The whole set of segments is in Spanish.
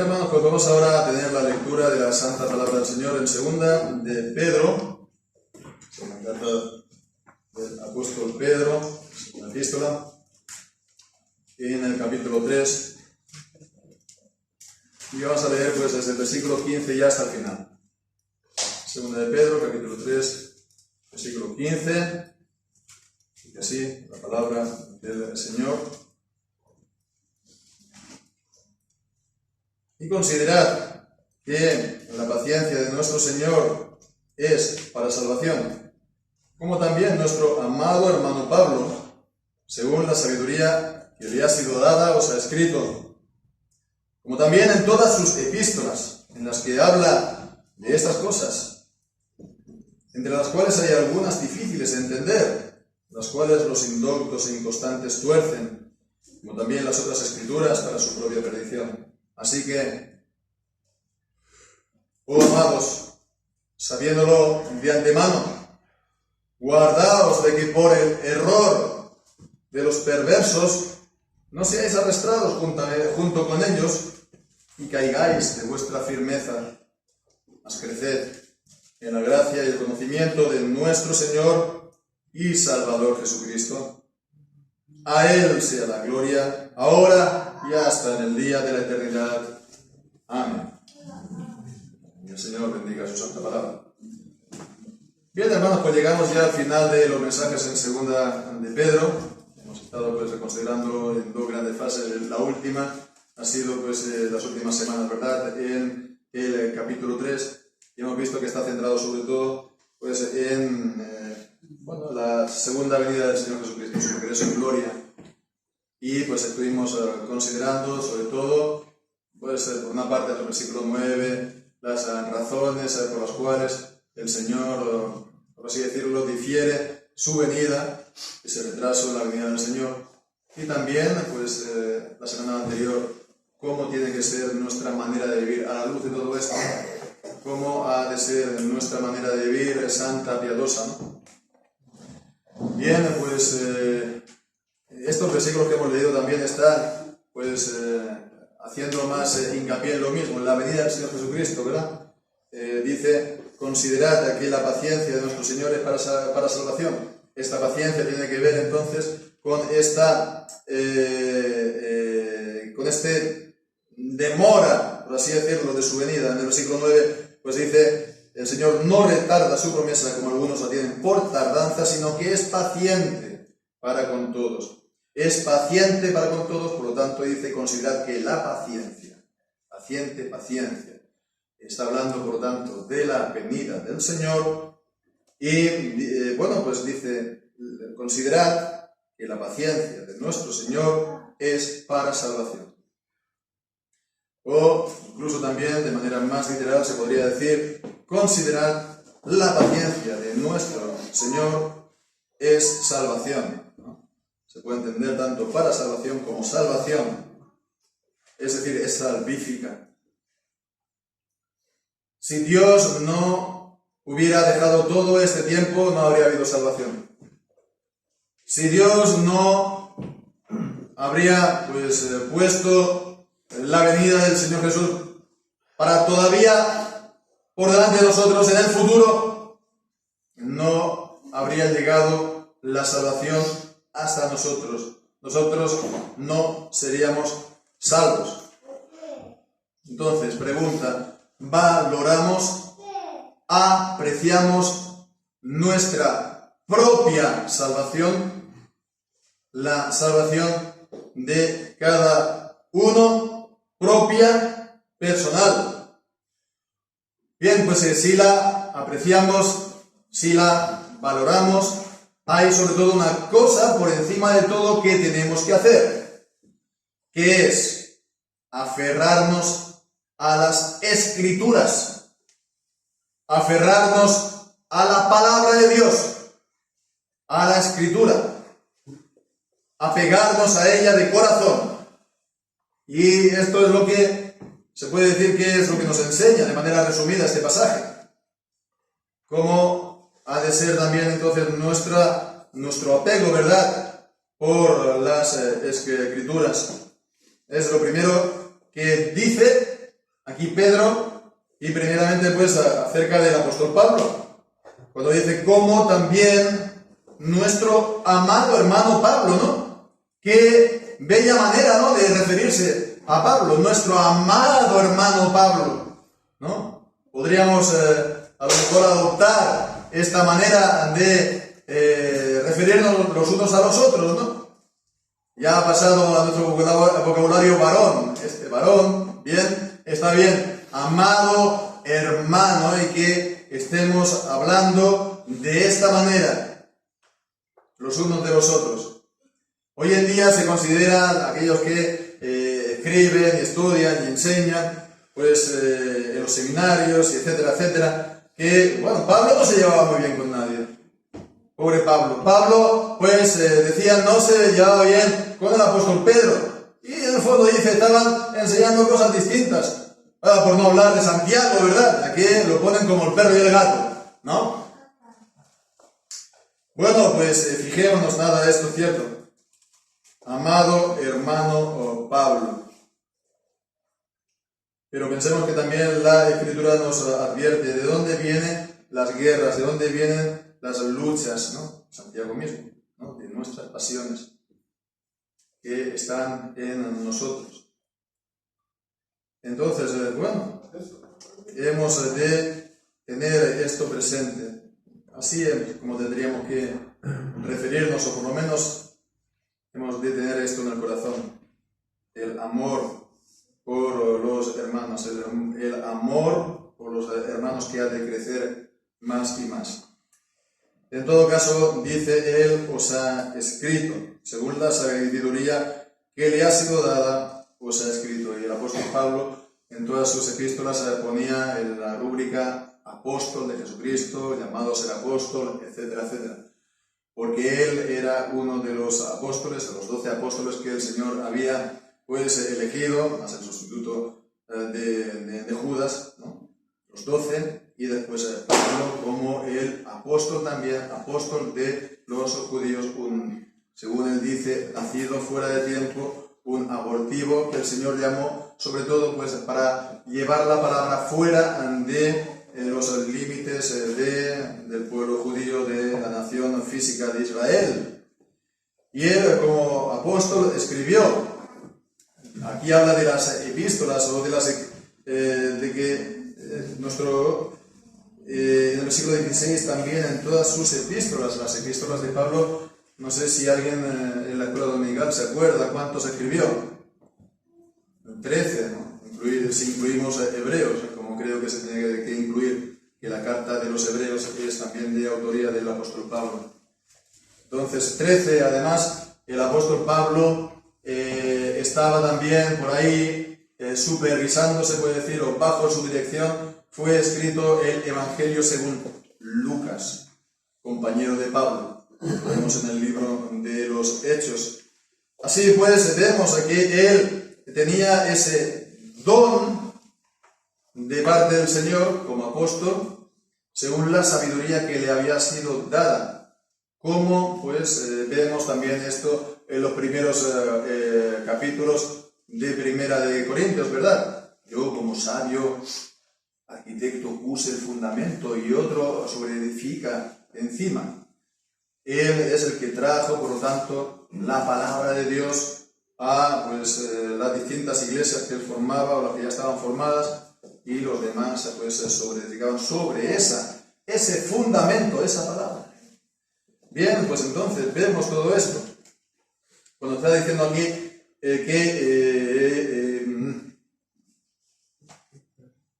hermanos, pues vamos ahora a tener la lectura de la Santa Palabra del Señor en segunda de Pedro, segunda carta del apóstol Pedro, la epístola, en el capítulo 3, y vamos a leer pues desde el versículo 15 ya hasta el final. Segunda de Pedro, capítulo 3, versículo 15, y así la palabra del Señor. Y considerad que la paciencia de nuestro Señor es para salvación, como también nuestro amado hermano Pablo, según la sabiduría que le ha sido dada, os ha escrito, como también en todas sus epístolas, en las que habla de estas cosas, entre las cuales hay algunas difíciles de entender, las cuales los indoctos e inconstantes tuercen, como también las otras escrituras para su propia perdición. Así que, oh amados, sabiéndolo de antemano, guardaos de que por el error de los perversos no seáis arrastrados junto con ellos y caigáis de vuestra firmeza, mas creced en la gracia y el conocimiento de nuestro Señor y Salvador Jesucristo. A Él sea la gloria, ahora y hasta en el día de la eternidad. Amén. Y el Señor bendiga su santa palabra. Bien, hermanos, pues llegamos ya al final de los mensajes en segunda de Pedro. Hemos estado pues considerando en dos grandes fases. La última ha sido pues las últimas semanas, ¿verdad?, en el capítulo 3. Y hemos visto que está centrado sobre todo pues en la segunda venida del Señor Jesucristo, su regreso en gloria. Y pues estuvimos considerando sobre todo, pues por una parte del versículo 9, las razones por las cuales el Señor, por así decirlo, difiere su venida, ese retraso en la venida del Señor. Y también, pues la semana anterior, cómo tiene que ser nuestra manera de vivir a la luz de todo esto, cómo ha de ser nuestra manera de vivir santa, piadosa, ¿no? Bien, pues estos versículos que hemos leído también están pues haciendo más hincapié en lo mismo, en la venida del Señor Jesucristo, ¿verdad? Dice, considerad que la paciencia de nuestro Señor es para salvación. Esta paciencia tiene que ver entonces con este demora, por así decirlo, de su venida. En el versículo 9 pues dice, el Señor no retarda su promesa como algunos la tienen por tardanza, sino que es paciente para con todos. Es paciente para con todos, por lo tanto dice, considerad que la paciencia, paciencia, está hablando por lo tanto de la venida del Señor. Y pues dice, considerad que la paciencia de nuestro Señor es para salvación. O incluso también de manera más literal se podría decir, considerad la paciencia de nuestro Señor es salvación, ¿no? Se puede entender tanto para salvación como salvación, es decir, es salvífica. Si Dios no hubiera dejado todo este tiempo, no habría habido salvación. Si Dios no habría puesto la venida del Señor Jesús para todavía por delante de nosotros en el futuro, no habría llegado la salvación hasta nosotros. Nosotros no seríamos salvos. Entonces, pregunta, ¿valoramos, apreciamos nuestra propia salvación? La salvación de cada uno, propia, personal. Bien, pues si la apreciamos, si la valoramos, hay sobre todo una cosa por encima de todo que tenemos que hacer, que es aferrarnos a las Escrituras, aferrarnos a la palabra de Dios, a la Escritura, apegarnos a ella de corazón. Y esto es lo que se puede decir que es lo que nos enseña de manera resumida este pasaje. Cómo ha de ser también entonces nuestro apego, ¿verdad?, por las Escrituras. Es lo primero que dice aquí Pedro, y primeramente pues acerca del apóstol Pablo, cuando dice como también nuestro amado hermano Pablo, ¿no? Qué bella manera, ¿no?, de referirse a Pablo, nuestro amado hermano Pablo, ¿no? Podríamos a lo mejor adoptar esta manera de referirnos los unos a los otros, ¿no? Ya ha pasado a nuestro vocabulario varón, este varón, bien, está bien, amado hermano, y que estemos hablando de esta manera los unos de los otros. Hoy en día se consideran aquellos que escriben, estudian y enseñan, pues en los seminarios, y etcétera, etcétera, que, bueno, Pablo no se llevaba muy bien con nadie. Pobre Pablo. Pablo, pues, decían, no se llevaba bien con el apóstol Pedro. Y en el fondo dice, estaban enseñando cosas distintas. Por no hablar de Santiago, ¿verdad? Aquí lo ponen como el perro y el gato, ¿no? Bueno, pues, fijémonos, nada de esto es cierto. Amado hermano Pablo. Pero pensemos que también la Escritura nos advierte de dónde vienen las guerras, de dónde vienen las luchas, ¿no? Santiago mismo, ¿no? De nuestras pasiones que están en nosotros. Entonces, bueno, hemos de tener esto presente. Así es como tendríamos que referirnos, o por lo menos hemos de tener esto en el corazón. El amor por los hermanos, el amor por los hermanos que ha de crecer más y más. En todo caso, dice, Él os ha escrito, según la sabiduría que le ha sido dada, os ha escrito. Y el apóstol Pablo, en todas sus epístolas, ponía en la rúbrica apóstol de Jesucristo, llamado a ser apóstol, etcétera, etcétera. Porque él era uno de los apóstoles, de los 12 apóstoles que el Señor había pues elegido, más el sustituto de Judas, ¿no? Los 12, y después Pablo como el apóstol también, apóstol de los judíos, según él dice, nacido fuera de tiempo, un abortivo que el Señor llamó, sobre todo pues para llevar la palabra fuera de los límites del pueblo judío, de la nación física de Israel. Y él como apóstol escribió. Aquí habla de las epístolas, o de las de que en el versículo 16 también en todas sus epístolas, las epístolas de Pablo, no sé si alguien en la escuela dominical se acuerda cuántos escribió. 13, ¿no? Si incluimos Hebreos, como creo que se tiene que incluir, que la carta de los Hebreos es también de autoría del apóstol Pablo. Entonces, 13, además, el apóstol Pablo estaba también por ahí supervisando, se puede decir, o bajo su dirección, fue escrito el Evangelio según Lucas, compañero de Pablo. Lo vemos en el libro de los Hechos. Así pues, vemos que él tenía ese don de parte del Señor como apóstol, según la sabiduría que le había sido dada. Como pues vemos también esto en los primeros capítulos de Primera de Corintios, ¿verdad? Yo como sabio arquitecto puse el fundamento y otro sobreedifica encima. Él es el que trajo, por lo tanto, la palabra de Dios a las distintas iglesias que él formaba o las que ya estaban formadas, y los demás pues sobreedificaban sobre ese fundamento, esa palabra. Bien, pues entonces vemos todo esto. Cuando está diciendo aquí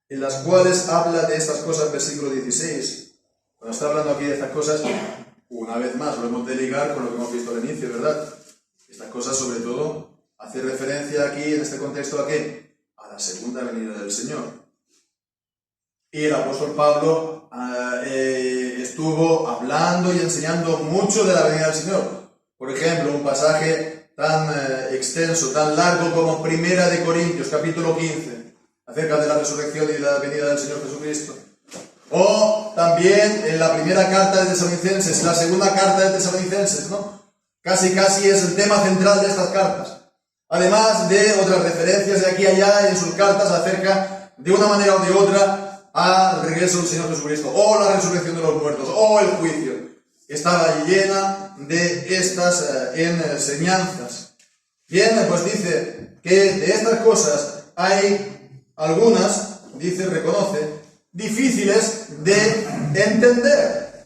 en las cuales habla de estas cosas, versículo 16. Cuando está hablando aquí de estas cosas, una vez más lo hemos de ligar con lo que hemos visto al inicio, ¿verdad? Estas cosas, sobre todo, hace referencia aquí, en este contexto, ¿a qué? A la segunda venida del Señor. Y el apóstol Pablo estuvo hablando y enseñando mucho de la venida del Señor. Por ejemplo, un pasaje tan extenso, tan largo como Primera de Corintios, capítulo 15, acerca de la resurrección y la venida del Señor Jesucristo. O también en la primera carta de Tesalonicenses, la segunda carta de Tesalonicenses, ¿no? Casi es el tema central de estas cartas. Además de otras referencias de aquí y allá en sus cartas acerca de una manera o de otra al regreso del Señor Jesucristo, o la resurrección de los muertos, o el juicio. Estaba llena de estas enseñanzas. Bien, pues dice que de estas cosas hay algunas, dice, reconoce, difíciles de entender.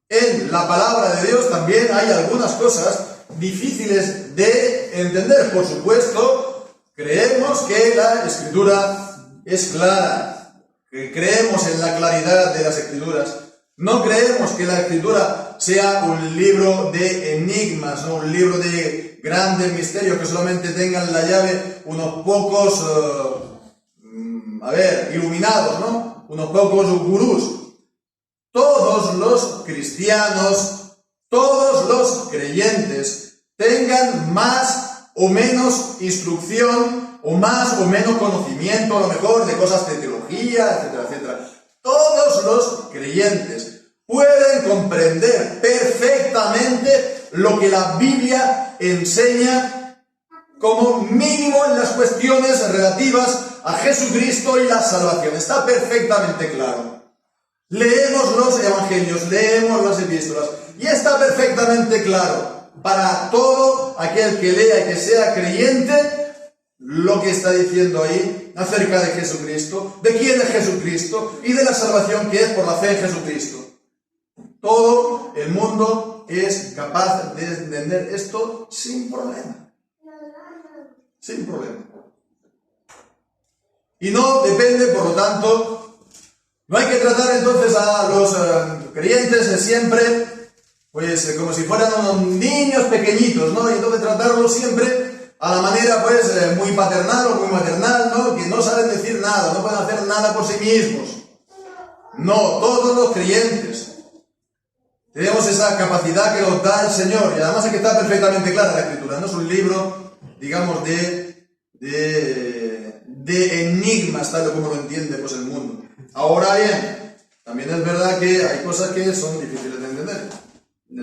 En la palabra de Dios también hay algunas cosas difíciles de entender. Por supuesto, creemos que la Escritura es clara, que creemos en la claridad de las Escrituras. No creemos que la Escritura sea un libro de enigmas, ¿no? Un libro de grandes misterios que solamente tengan la llave unos pocos, iluminados, ¿no? Unos pocos gurús. Todos los cristianos, todos los creyentes, tengan más o menos instrucción o más o menos conocimiento, a lo mejor, de cosas de teología, etcétera, etcétera. Todos los creyentes pueden comprender perfectamente lo que la Biblia enseña como mínimo en las cuestiones relativas a Jesucristo y la salvación. Está perfectamente claro. Leemos los evangelios, leemos las epístolas y está perfectamente claro para todo aquel que lea y que sea creyente lo que está diciendo ahí acerca de Jesucristo, de quién es Jesucristo y de la salvación que es por la fe en Jesucristo. Todo el mundo es capaz de entender esto sin problema. Sin problema. Y no depende, por lo tanto, no hay que tratar entonces a los creyentes siempre, pues como si fueran unos niños pequeñitos, ¿no? Y entonces tratarlos siempre a la manera, pues, muy paternal o muy maternal, ¿no? Que no saben decir nada, no pueden hacer nada por sí mismos. No, todos los creyentes tenemos esa capacidad que nos da el Señor, y además es que está perfectamente clara la Escritura, no es un libro, digamos, de enigmas, tal como lo entiende pues el mundo. Ahora bien, también es verdad que hay cosas que son difíciles de entender.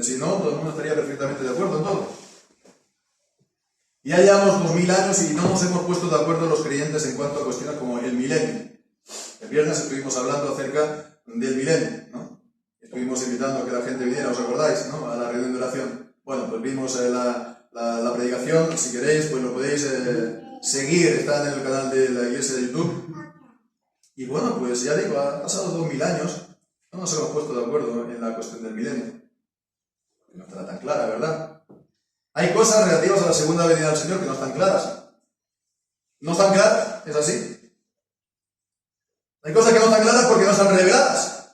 Si no, todo el mundo estaría perfectamente de acuerdo en todo. Ya llevamos 2000 años y no nos hemos puesto de acuerdo los creyentes en cuanto a cuestiones como el milenio. El viernes estuvimos hablando acerca del milenio, ¿no? Estuvimos invitando a que la gente viniera, ¿os acordáis?, ¿no?, a la reunión de oración. Bueno, pues vimos la predicación. Si queréis, pues lo podéis seguir, está en el canal de la iglesia de YouTube. Y bueno, pues ya digo, han pasado 2000 años, no nos hemos puesto de acuerdo en la cuestión del milenio. No estará tan clara, ¿verdad? Hay cosas relativas a la segunda venida del Señor que no están claras. ¿No están claras? ¿Es así? Hay cosas que no están claras porque no están reveladas.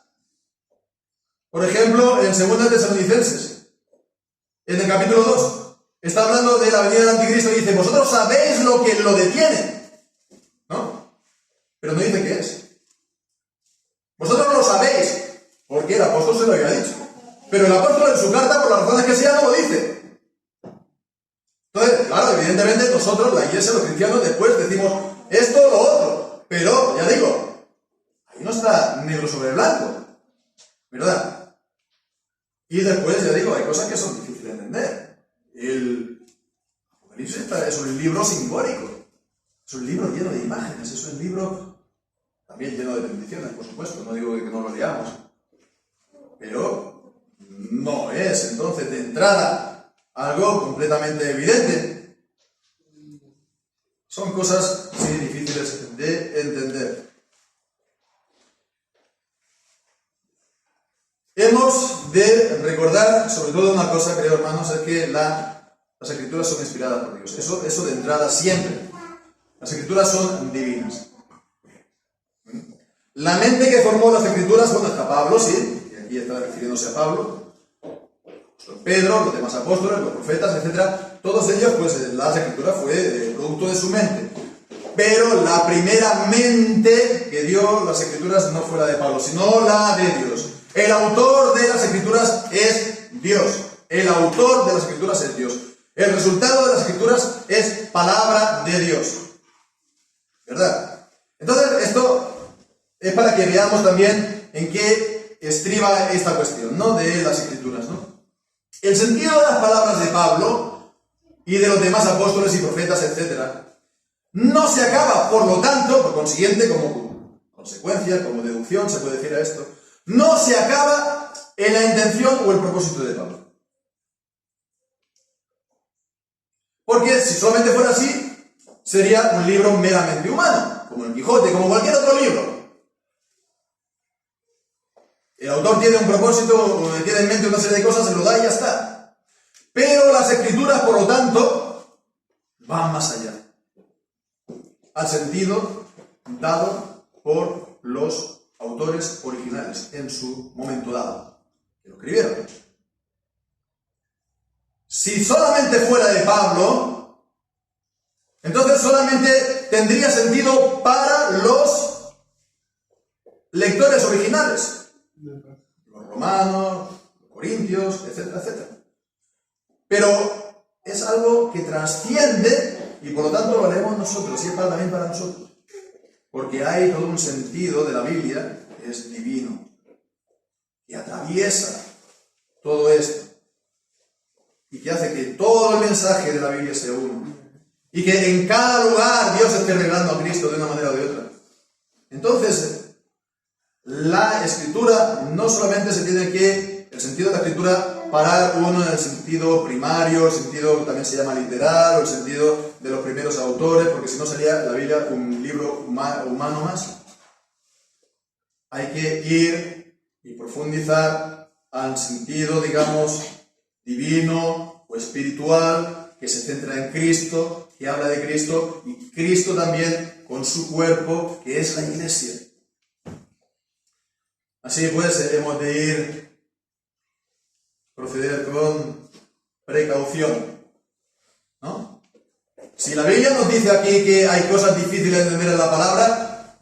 Por ejemplo, en 2 Tesalonicenses, en el capítulo 2, está hablando de la venida del anticristo y dice: vosotros sabéis lo que lo detiene, ¿no? Pero no dice qué es. Vosotros no lo sabéis, porque el apóstol se lo había dicho. Pero el apóstol en su carta, por las razones que sea, no lo dice. Entonces, claro, evidentemente nosotros, la iglesia, los cristianos, después decimos esto o lo otro. Pero, ya digo, ahí no está negro sobre blanco, ¿verdad? Y después, ya digo, hay cosas que son difíciles de entender. El Apocalipsis es un libro simbólico. Es un libro lleno de imágenes. Es un libro también lleno de bendiciones, por supuesto. No digo que no lo leamos. Pero no es, entonces, de entrada, algo completamente evidente. Son cosas, sí, difíciles de entender. Hemos de recordar, sobre todo una cosa, creo, hermanos, es que las Escrituras son inspiradas por Dios. Eso de entrada siempre. Las Escrituras son divinas. La mente que formó las Escrituras, bueno, está Pablo, sí, y aquí está refiriéndose a Pablo, Pedro, los demás apóstoles, los profetas, etc. Todos ellos, pues las Escrituras fue producto de su mente. Pero la primera mente que dio las Escrituras no fue la de Pablo, sino la de Dios. El autor de las Escrituras es Dios. El autor de las Escrituras es Dios. El resultado de las Escrituras es palabra de Dios. ¿Verdad? Entonces, esto es para que veamos también en qué estriba esta cuestión, ¿no?, de las Escrituras, ¿no? El sentido de las palabras de Pablo y de los demás apóstoles y profetas, etc., no se acaba, por lo tanto, por consiguiente, como consecuencia, como deducción, se puede decir a esto, no se acaba en la intención o el propósito de Pablo. Porque si solamente fuera así, sería un libro meramente humano, como el Quijote, como cualquier otro libro. El autor tiene un propósito, tiene en mente una serie de cosas, se lo da y ya está. Pero las escrituras, por lo tanto, van más allá, al sentido dado por los autores originales en su momento dado, que lo escribieron. Si solamente fuera de Pablo, entonces solamente tendría sentido para los lectores originales, los romanos, los corintios, etcétera, etcétera. Pero es algo que trasciende y por lo tanto lo leemos nosotros, y es también para nosotros. Porque hay todo un sentido de la Biblia que es divino, que atraviesa todo esto y que hace que todo el mensaje de la Biblia sea uno. Y que en cada lugar Dios esté revelando a Cristo de una manera o de otra. Entonces, la Escritura no solamente se tiene que, el sentido de la Escritura, parar uno en el sentido primario, el sentido que también se llama literal, o el sentido de los primeros autores, porque si no sería la Biblia un libro humano más. Hay que ir y profundizar al sentido, digamos, divino o espiritual, que se centra en Cristo, que habla de Cristo, y Cristo también con su cuerpo, que es la Iglesia. Así pues, hemos de proceder con precaución, ¿no? Si la Biblia nos dice aquí que hay cosas difíciles de entender en la palabra,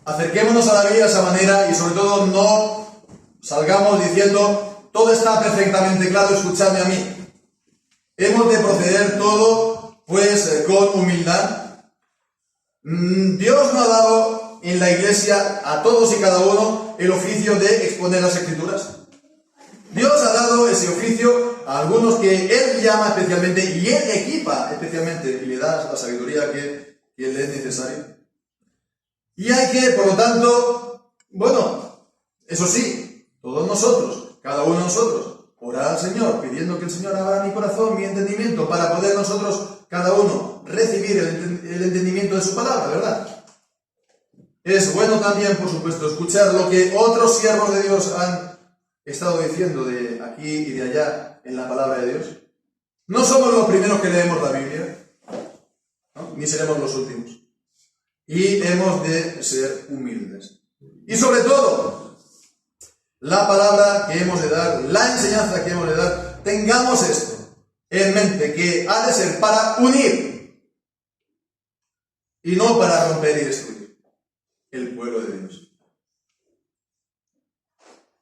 acerquémonos a la Biblia de esa manera y sobre todo no salgamos diciendo todo está perfectamente claro, escuchadme a mí. Hemos de proceder todo, pues, con humildad. Dios nos ha dado en la Iglesia a todos y cada uno el oficio de exponer las Escrituras. Dios ha dado ese oficio a algunos que Él llama especialmente y Él equipa especialmente y le da la sabiduría que le es necesaria. Y hay que, por lo tanto, bueno, eso sí, todos nosotros, cada uno de nosotros, orar al Señor, pidiendo que el Señor abra mi corazón, mi entendimiento, para poder nosotros, cada uno, recibir el entendimiento de su palabra, ¿verdad? Es bueno también, por supuesto, escuchar lo que otros siervos de Dios han estado diciendo de aquí y de allá en la palabra de Dios. No somos los primeros que leemos la Biblia, ¿no? Ni seremos los últimos. Y hemos de ser humildes. Y sobre todo, la palabra que hemos de dar, la enseñanza que hemos de dar, tengamos esto en mente, que ha de ser para unir y no para romper y destruir el pueblo de Dios.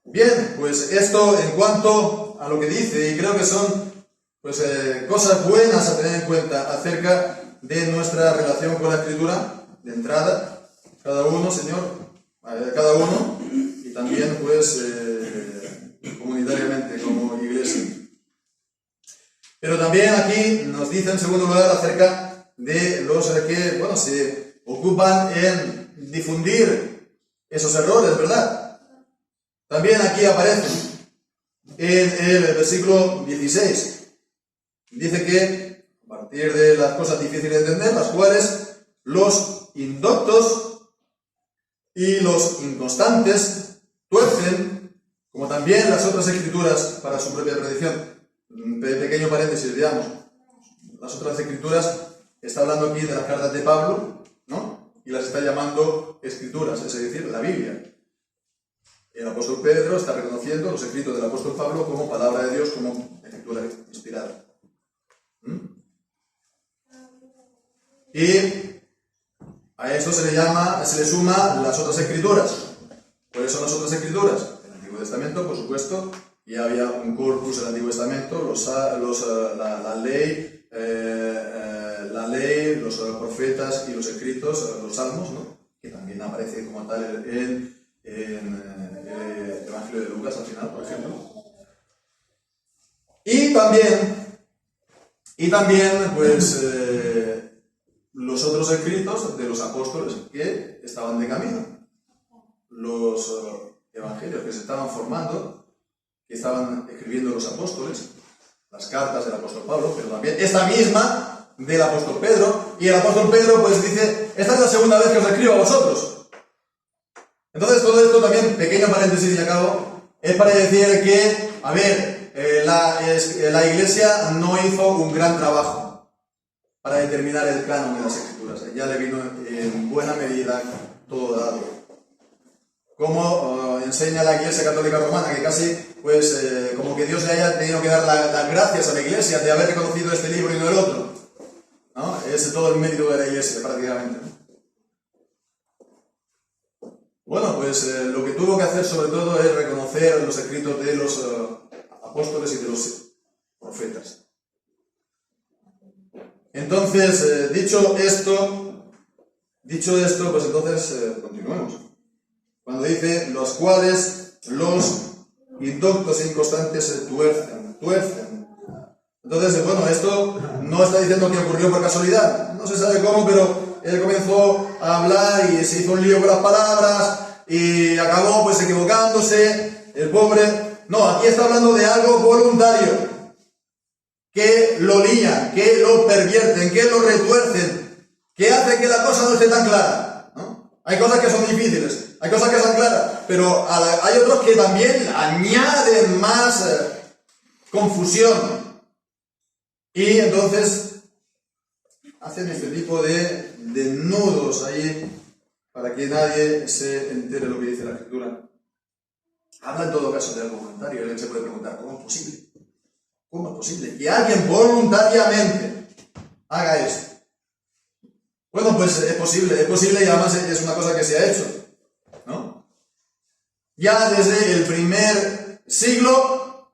Bien, pues esto en cuanto a lo que dice, y creo que son pues, cosas buenas a tener en cuenta acerca de nuestra relación con la Escritura, de entrada, cada uno, Señor, cada uno, y también pues comunitariamente como iglesia. Pero también aquí nos dice en segundo lugar acerca de los que, bueno, se ocupan en difundir esos errores, ¿verdad? También aquí aparecen en el versículo 16. Dice que a partir de las cosas difíciles de entender, las cuales los indoctos y los inconstantes tuercen, como también las otras escrituras para su propia predicción. Pequeño paréntesis, digamos. Las otras escrituras, está hablando aquí de las cartas de Pablo, ¿no? Y las está llamando escrituras, es decir, la Biblia. El apóstol Pedro está reconociendo los escritos del apóstol Pablo como palabra de Dios, como escritura inspirada. Y a esto se le suma las otras escrituras. ¿Cuáles son las otras escrituras? El Antiguo Testamento, por supuesto, y había un corpus del Antiguo Testamento, la ley, los profetas y los escritos, los salmos, ¿no? Que también aparece como tal en el Evangelio de Lucas al final, por ejemplo. Y también pues, los otros escritos de los apóstoles que estaban de camino, los evangelios que se estaban formando, que estaban escribiendo los apóstoles, las cartas del apóstol Pablo, pero también esta misma del apóstol Pedro, y el apóstol Pedro pues dice, esta es la segunda vez que os escribo a vosotros. Entonces todo esto también, pequeño paréntesis y acabo, es para decir que, a ver, la Iglesia no hizo un gran trabajo para determinar el canon de las Escrituras. Ya le vino en buena medida todo dado. Como enseña la Iglesia Católica Romana, que casi, pues, como que Dios le haya tenido que dar las gracias a la Iglesia de haber reconocido este libro y no el otro, ¿no? Es todo el mérito de la Iglesia, prácticamente. Bueno, pues lo que tuvo que hacer sobre todo es reconocer los escritos de los apóstoles y de los profetas. Entonces, dicho esto, pues entonces continuemos. Cuando dice, los cuales los indoctos e inconstantes tuercen. Entonces, bueno, esto no está diciendo que ocurrió por casualidad. No se sabe cómo, pero él comenzó a hablar y se hizo un lío con las palabras y acabó pues equivocándose, el pobre. No, aquí está hablando de algo voluntario, que lo lían, que lo pervierten, que lo retuercen, que hace que la cosa no esté tan clara, ¿no? Hay cosas que son difíciles, hay cosas que son claras, pero hay otros que también añaden más confusión. Y entonces hacen este tipo de nudos ahí para que nadie se entere lo que dice la Escritura. Habla en todo caso de algo voluntario. Alguien se puede preguntar, ¿cómo es posible? ¿Cómo es posible que alguien voluntariamente haga esto? Bueno, pues es posible y además es una cosa que se ha hecho, ¿no? Ya desde el primer siglo,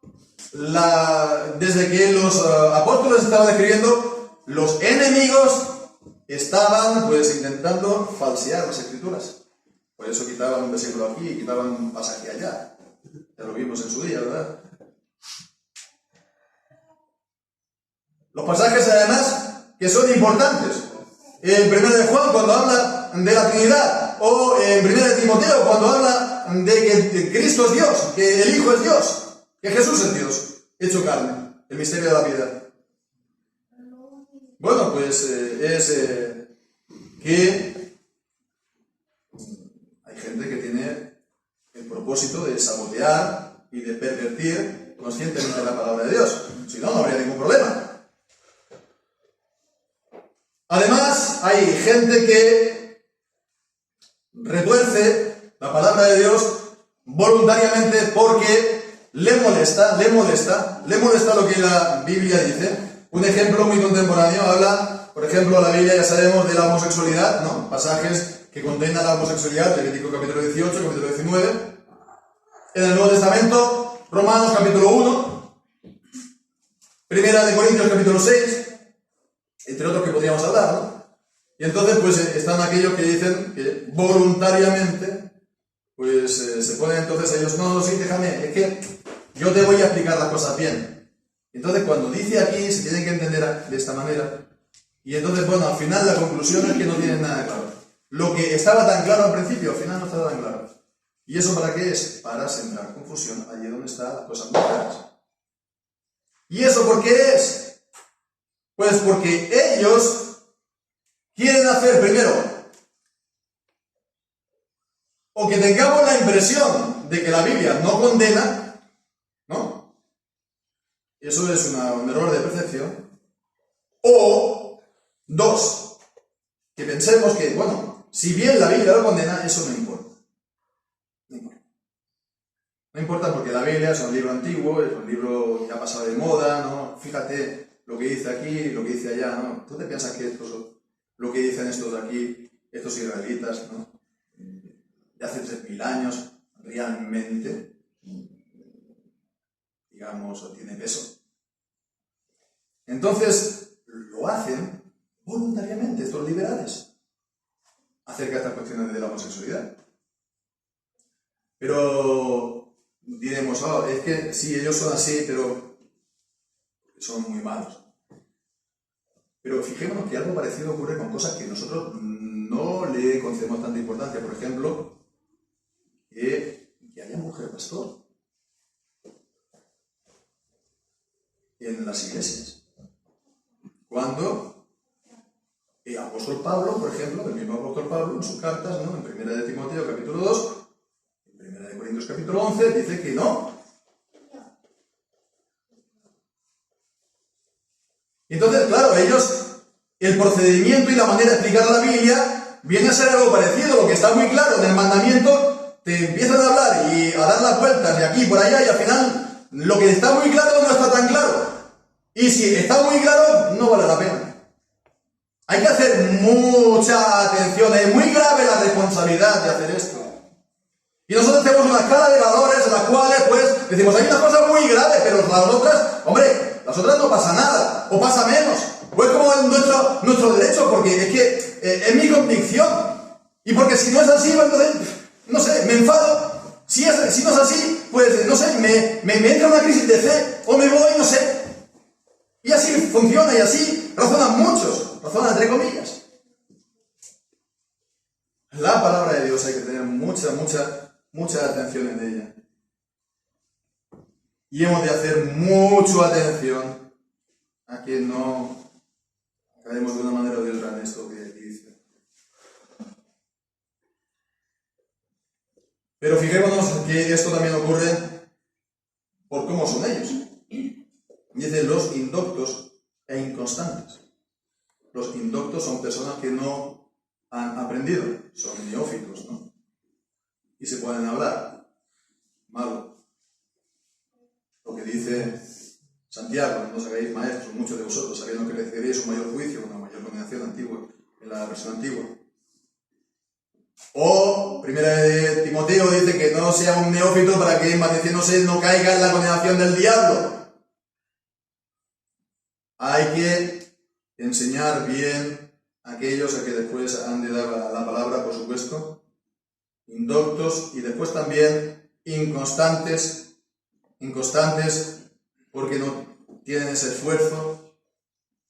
desde que los apóstoles estaban escribiendo, los enemigos estaban pues intentando falsear las Escrituras. Por eso quitaban un versículo aquí y quitaban un pasaje allá. Ya lo vimos en su día, ¿verdad? Los pasajes además que son importantes. En 1 de Juan cuando habla de la Trinidad, o en 1 de Timoteo cuando habla de que Cristo es Dios, que el Hijo es Dios, que Jesús es Dios, hecho carne, el misterio de la piedad. Bueno, pues es que hay gente que tiene el propósito de sabotear y de pervertir conscientemente la palabra de Dios. Si no, no habría ningún problema. Además, hay gente que retuerce la palabra de Dios voluntariamente porque le molesta lo que la Biblia dice. Un ejemplo muy contemporáneo habla, por ejemplo, la Biblia ya sabemos de la homosexualidad, ¿no? Pasajes que condenan la homosexualidad, Levítico capítulo 18, capítulo 19. En el Nuevo Testamento, Romanos capítulo 1, Primera de Corintios capítulo 6, entre otros que podríamos hablar, ¿no? Y entonces pues están aquellos que dicen que voluntariamente pues se ponen entonces ellos, no, sí, déjame, es que yo te voy a explicar las cosas bien. Entonces cuando dice aquí se tienen que entender de esta manera. Y entonces, bueno, al final la conclusión es que no tienen nada claro. Lo que estaba tan claro al principio, al final no estaba tan claro. ¿Y eso para qué es? Para sembrar confusión allí donde están las cosas muy claras. ¿Y eso por qué es? Pues porque ellos quieren hacer primero, o que tengamos la impresión de que la Biblia no condena, ¿no? Eso es un error de percepción. O, dos, que pensemos que, bueno, si bien la Biblia lo condena, eso no importa. No importa porque la Biblia es un libro antiguo, es un libro que ha pasado de moda, ¿no? Fíjate lo que dice aquí, lo que dice allá, ¿no? ¿Tú te piensas que lo que dicen estos de aquí, estos israelitas, ¿no? De hace 3000 años, realmente, digamos, tiene peso? Entonces, lo hacen voluntariamente estos liberales acerca de estas cuestiones de la homosexualidad. Pero diremos, oh, es que sí, ellos son así, pero son muy malos. Pero fijémonos que algo parecido ocurre con cosas que nosotros no le concedemos tanta importancia. Por ejemplo, que haya mujer pastor en las iglesias. Cuando el apóstol Pablo, por ejemplo, el mismo apóstol Pablo, en sus cartas, ¿no?, en 1 de Timoteo capítulo 2, en 1 de Corintios capítulo 11, dice que no. Entonces, claro, el procedimiento y la manera de explicar la Biblia viene a ser algo parecido. Lo que está muy claro en el mandamiento, te empiezan a hablar y a dar las vueltas de aquí por allá, y al final lo que está muy claro no está tan claro. Y si está muy claro, no vale la pena. Hay que hacer mucha atención, es muy grave la responsabilidad de hacer esto. Y nosotros tenemos una escala de valores en las cuales, pues, decimos, hay una cosa muy grave, pero las otras, hombre, las otras no pasa nada, o pasa menos. Pues como es nuestro derecho, porque es que es mi convicción. Y porque si no es así, pues, entonces, no sé, me enfado. Si no es así, pues, no sé, me entra una crisis de fe, o me voy, no sé. Y así funciona, y así razonan muchos, razonan entre comillas. La palabra de Dios hay que tener mucha atención en ella. Y hemos de hacer mucha atención a que no caemos de una manera o de otra en esto que dice. Pero fijémonos que esto también ocurre por cómo son ellos. Dice los indoctos e inconstantes. Los indoctos son personas que no han aprendido, son neófitos, ¿no? Y se pueden hablar. Malo. Lo que dice Santiago, no os hagáis maestros, muchos de vosotros, sabiendo que recibiréis un mayor juicio, una mayor condenación antigua, en la versión antigua. O, 1 de Timoteo dice que no sea un neófito para que, envaneciéndose, no caiga en la condenación del diablo. Hay que enseñar bien a aquellos a que después han de dar la palabra, por supuesto, indoctos, y después también inconstantes porque no tienen ese esfuerzo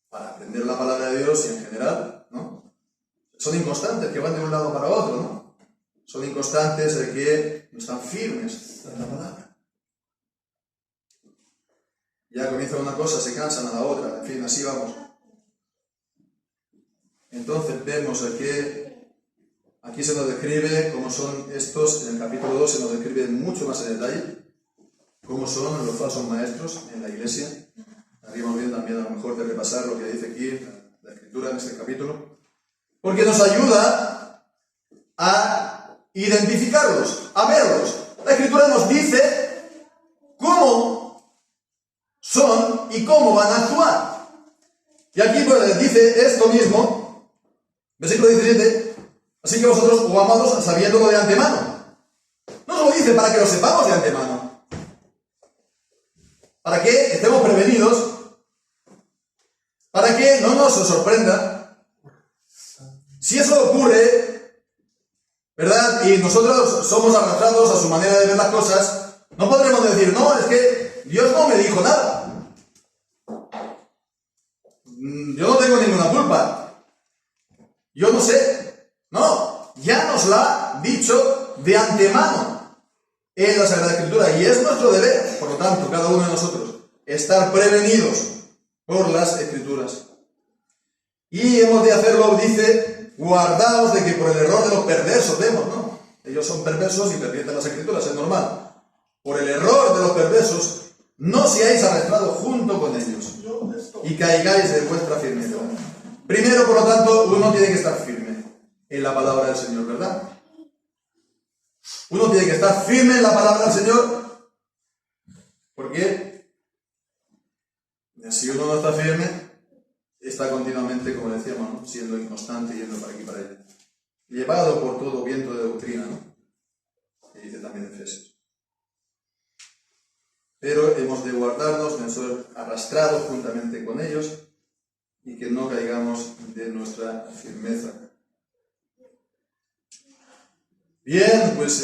para aprender la palabra de Dios y en general, ¿no? Son inconstantes, que van de un lado para otro, ¿no? Son inconstantes el que no están firmes en la palabra. Ya comienzan una cosa, se cansan a la otra, en fin, así vamos. Entonces vemos que aquí se nos describe cómo son estos, en el capítulo 2 se nos describe mucho más en detalle cómo son los falsos maestros en la iglesia. Haríamos bien también a lo mejor de repasar lo que dice aquí la Escritura en este capítulo, porque nos ayuda a identificarlos, a verlos. La Escritura nos dice cómo son y cómo van a actuar. Y aquí pues dice esto mismo, versículo 17, así que vosotros, oh amados, sabiéndolo de antemano. No nos lo dice para que lo sepamos de antemano, para que estemos prevenidos, para que no nos sorprenda. Si eso ocurre, ¿verdad?, y nosotros somos arrastrados a su manera de ver las cosas, no podremos decir, no, es que Dios no me dijo nada. Yo no tengo ninguna culpa. Yo no sé. No, ya nos la ha dicho de antemano en la Sagrada Escritura, y es nuestro deber, por lo tanto, cada uno de nosotros, estar prevenidos por las Escrituras. Y hemos de hacerlo, dice, guardaos de que por el error de los perversos, vemos, ¿no? Ellos son perversos y pervierten las Escrituras, es normal. Por el error de los perversos, no seáis arrastrados junto con ellos y caigáis de vuestra firmeza. Primero, por lo tanto, uno tiene que estar firme en la palabra del Señor, ¿verdad? Uno tiene que estar firme en la palabra del Señor, porque si uno no está firme, está continuamente, como decíamos, ¿no?, siendo inconstante, yendo para aquí y para allá, llevado por todo viento de doctrina, ¿no?, que dice también Efesios. Pero hemos de guardarnos de ser arrastrados juntamente con ellos y que no caigamos de nuestra firmeza. Bien, pues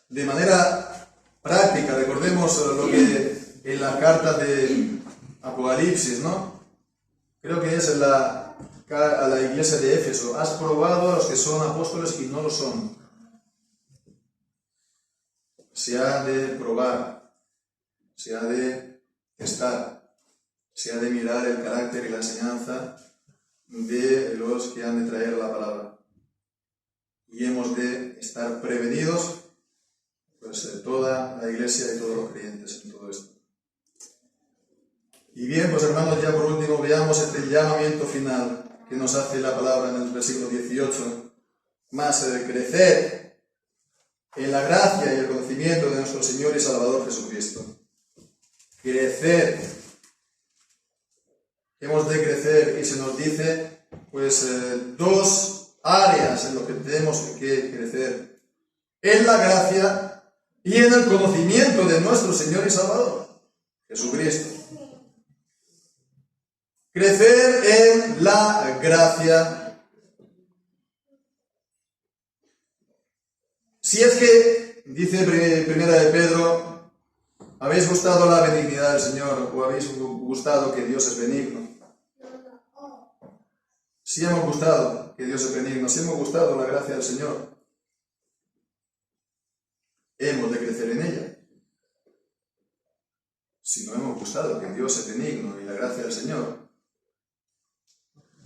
de manera práctica, recordemos lo que en las cartas de Apocalipsis, ¿no?, creo que es a la iglesia de Éfeso, has probado a los que son apóstoles y no lo son. Se ha de probar, se ha de testar, se ha de mirar el carácter y la enseñanza de los que han de traer la palabra. Y hemos de estar prevenidos, pues toda la iglesia y todos los creyentes en todo esto. Y bien, pues hermanos, ya por último veamos este llamamiento final que nos hace la palabra en el versículo 18, más crecer en la gracia y el conocimiento de nuestro Señor y Salvador Jesucristo. Crecer. Hemos de crecer y se nos dice pues dos áreas en las que tenemos que crecer. En la gracia y en el conocimiento de nuestro Señor y Salvador Jesucristo. Crecer en la gracia. Si es que, dice primera de Pedro, habéis gustado la benignidad del Señor o habéis gustado que Dios es benigno. Si hemos gustado que Dios es benigno, si hemos gustado la gracia del Señor, hemos de crecer en ella. Si no hemos gustado que Dios es benigno y la gracia del Señor,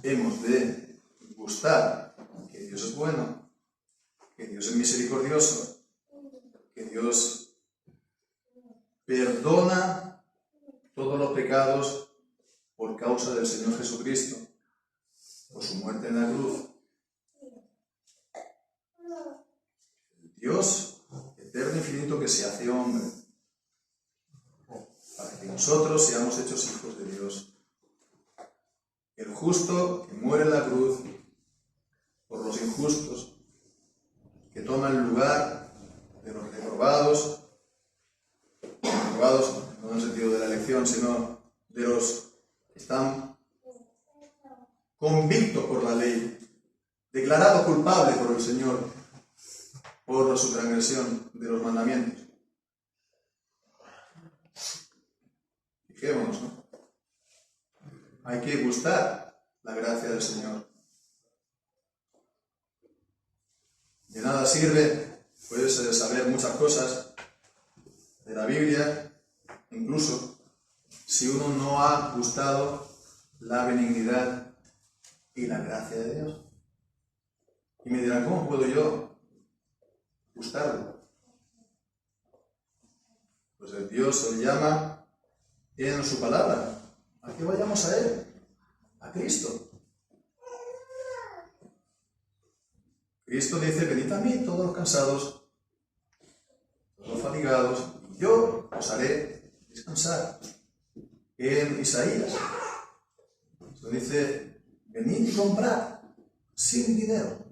hemos de gustar que Dios es bueno, que Dios es misericordioso, que Dios perdona todos los pecados por causa del Señor Jesucristo, por su muerte en la cruz. Dios eterno e infinito que se hace hombre, para que nosotros seamos hechos hijos de Dios. El justo que muere en la cruz por los injustos, que toma el lugar de los reprobados no en el sentido de la elección, sino de los que están convictos por la ley, declarados culpables por el Señor, por su transgresión de los mandamientos. Fijémonos, ¿no? Hay que gustar la gracia del Señor. De nada sirve, pues, saber muchas cosas de la Biblia, incluso si uno no ha gustado la benignidad y la gracia de Dios. Y me dirán, ¿cómo puedo yo gustarlo? Pues Dios os llama en su palabra a que vayamos a Él, a Cristo. Cristo dice, venid a mí todos los cansados, todos los fatigados, y yo os haré descansar. En Isaías, esto dice, venid y comprad sin dinero.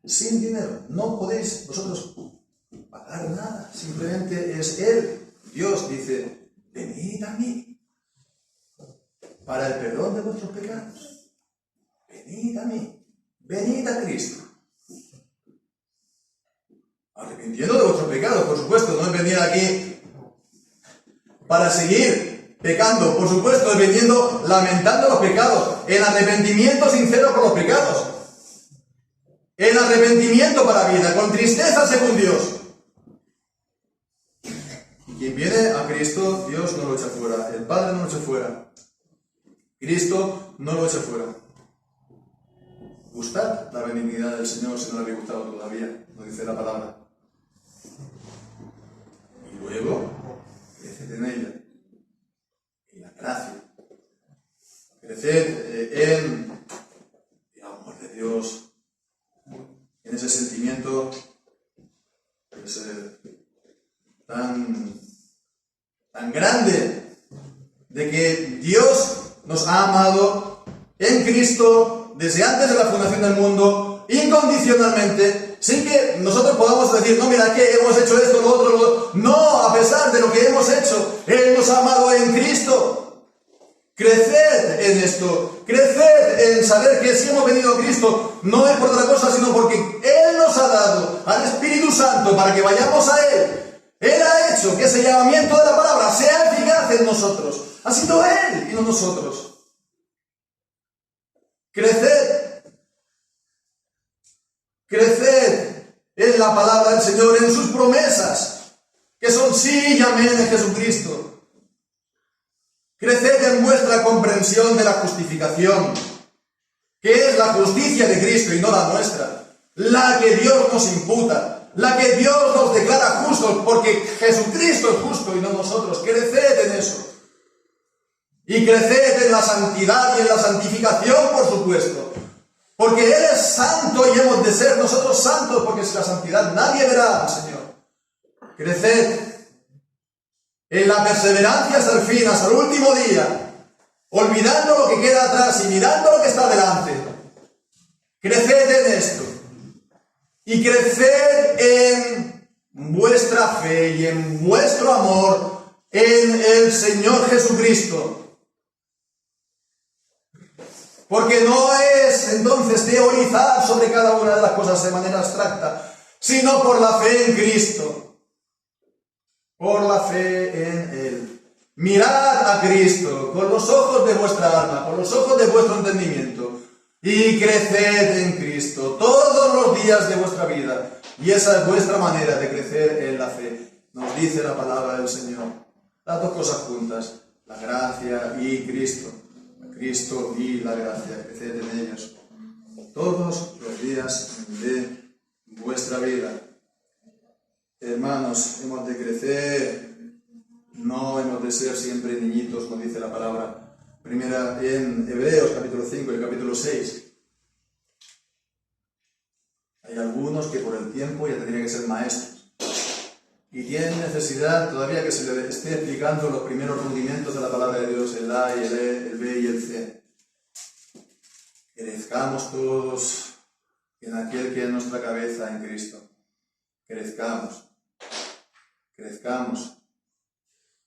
Sin dinero. No podéis vosotros pagar nada. Simplemente es Él. Dios dice, venid a mí para el perdón de vuestros pecados. Venid a mí. Venid a Cristo. Arrepintiendo de vuestros pecados, por supuesto. No es venir aquí para seguir pecando. Por supuesto, es veniendo lamentando los pecados. En arrepentimiento sincero por los pecados. En arrepentimiento para vida. Con tristeza según Dios. Quien viene a Cristo, Dios no lo echa fuera. El Padre no lo echa fuera. Cristo no lo echa fuera. Gustad la benignidad del Señor si no le habéis gustado todavía, nos dice la palabra. Y luego, creced en ella, en la gracia. Creced en el amor de Dios, en ese sentimiento pues, tan grande de que Dios nos ha amado en Cristo desde antes de la fundación del mundo, incondicionalmente, sin que nosotros podamos decir, no, mira, que hemos hecho esto, lo otro. No, a pesar de lo que hemos hecho, Él nos ha amado en Cristo. Creced en esto, creced en saber que si hemos venido a Cristo, no es por otra cosa, sino porque Él nos ha dado al Espíritu Santo para que vayamos a Él. Él ha hecho que ese llamamiento de la palabra sea eficaz hace en nosotros. Ha sido Él y no nosotros. Creced. Creced en la palabra del Señor, en sus promesas, que son sí y amén en Jesucristo. Creced en vuestra comprensión de la justificación, que es la justicia de Cristo y no la nuestra, la que Dios nos imputa, la que Dios nos declara justos, porque Jesucristo es justo y no nosotros. Creced en eso. Y creced en la santidad y en la santificación, por supuesto. Porque Él es santo y hemos de ser nosotros santos, porque sin la santidad nadie verá al Señor. Creced en la perseverancia hasta el fin, hasta el último día, olvidando lo que queda atrás y mirando lo que está delante. Creced en esto. Y creced en vuestra fe y en vuestro amor en el Señor Jesucristo. Porque no es entonces teorizar sobre cada una de las cosas de manera abstracta, sino por la fe en Cristo. Por la fe en Él. Mirad a Cristo con los ojos de vuestra alma, con los ojos de vuestro entendimiento, y creced en Cristo todos los días de vuestra vida. Y esa es vuestra manera de crecer en la fe. Nos dice la palabra del Señor. Las dos cosas juntas, la gracia y Cristo. Cristo y la gracia, creced en ellos todos los días de vuestra vida. Hermanos, hemos de crecer, no hemos de ser siempre niñitos, como dice la palabra primera en Hebreos, capítulo 5 y capítulo 6. Hay algunos que por el tiempo ya tendrían que ser maestros y tienen necesidad todavía que se les esté explicando los primeros rudimentos de la palabra de Dios, el A y el E, el B y el C. Crezcamos todos en aquel que es nuestra cabeza, en Cristo. Crezcamos. Crezcamos.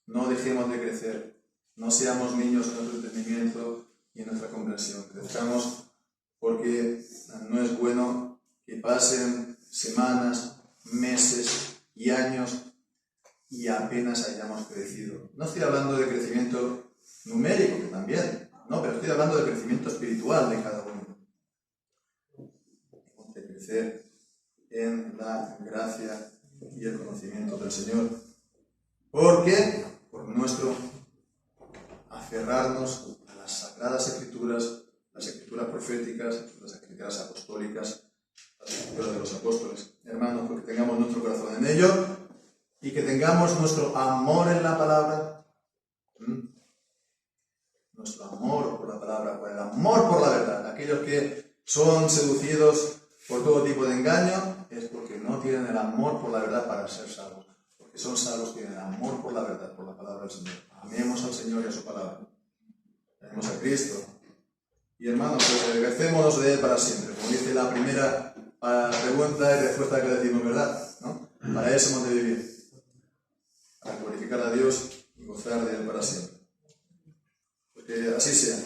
No dejemos de crecer. No seamos niños en nuestro entendimiento y en nuestra comprensión. Crezcamos porque no es bueno que pasen semanas, meses y años y apenas hayamos crecido. No estoy hablando de crecimiento numérico, que también, no, pero estoy hablando de crecimiento espiritual de cada uno. De crecer en la gracia y el conocimiento del Señor. ¿Por qué? Por nuestro aferrarnos a las sagradas escrituras, las escrituras proféticas, las escrituras apostólicas, las escrituras de los apóstoles. Hermanos, porque tengamos nuestro corazón en ello y que tengamos nuestro amor en la palabra. Nuestro amor por la palabra, por el amor por la verdad. Aquellos que son seducidos por todo tipo de engaño es porque no tienen el amor por la verdad para ser salvos. Porque son salvos, tienen el amor por la verdad, por la palabra del Señor. Amemos al Señor y a su palabra. Amemos a Cristo. Y hermanos, pues recémonos de Él para siempre. Como dice la primera pregunta y respuesta que decimos, ¿verdad? ¿No? Para eso hemos de vivir. Para glorificar a Dios y gozar de Él para siempre. Porque así sea.